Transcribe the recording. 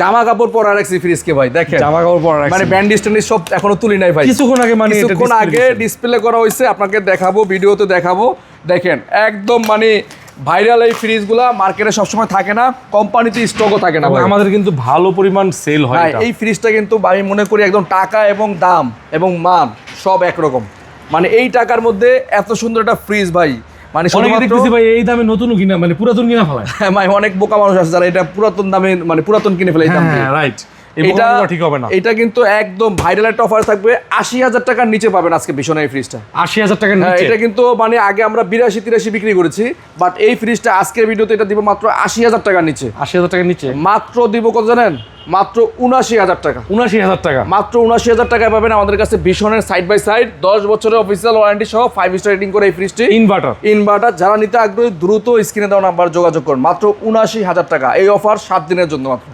জামা কাপড় পরা রাখছি ফ্রিজকে ভাই, দেখেন জামা কাপড় পরা রাখছি মানে ব্যান্ডেজ ট্যান্ডেজ সব এখনো তুলি নাই ভাই। কিছুক্ষণ আগে মানে কিছুক্ষণ আগে ডিসপ্লে করা হয়েছে, আপনাকে দেখাবো, ভিডিওতে দেখাবো। দেখেন একদম মানে ভাইরাল এই ফ্রিজগুলা মার্কেটে সবসময় থাকে না, কোম্পানিতে স্টকও থাকে না ভাই। আমাদের কিন্তু ভালো পরিমাণ সেল হয় হ্যাঁ, এটা। এই ফ্রিজটা কিন্তু আমি মনে করি একদম টাকা এবং দাম এবং মান সব একরকম। মানে এই টাকার মধ্যে এত সুন্দর একটা ফ্রিজ ভাই, মানে অনেকে দেখতেছি ভাই এই দামে নতুন কিনা মানে পুরাতন কিনা ফেলায়। ভাই অনেক বোকা মানুষ আছে যারা এটা পুরাতন দামে মানে পুরাতন কিনে ফেলে এই দাম দিয়ে। হ্যাঁ রাইট, এটা ঠিক হবে না। এটা কিন্তু একদম ভাইরাল একটা অফার থাকবে, 80,000 টাকার নিচে পাবেন আজকে ভীষণ এই ফ্রিজটা। 80,000 টাকার হ্যাঁ, নিচে? এটা কিন্তু মানে আগে আমরা 82-83 বিক্রি করেছি, বাট এই ফ্রিজটা আজকের ভিডিওতে এটা দিব মাত্র 80,000 টাকার নিচে। 80,000 টাকার নিচে মাত্র দিব কত জানেন? মাত্র 79,000 টাকা। 79,000 টাকা মাত্র 79,000 টাকায় পাবেন আমাদের কাছে ভীষণের সাইড বাই সাইড 10 বছরের অফিসিয়াল ওয়ারেন্টি সহ 5 স্টার রেটিং করে এই ফ্রিজটি। ইনভার্টার যারা নিতে আগ্রহী দ্রুত স্ক্রিনে দেওয়া নাম্বার যোগাযোগ করুন। মাত্র 79,000 টাকা, এই অফার 7 দিনের জন্য মাত্র।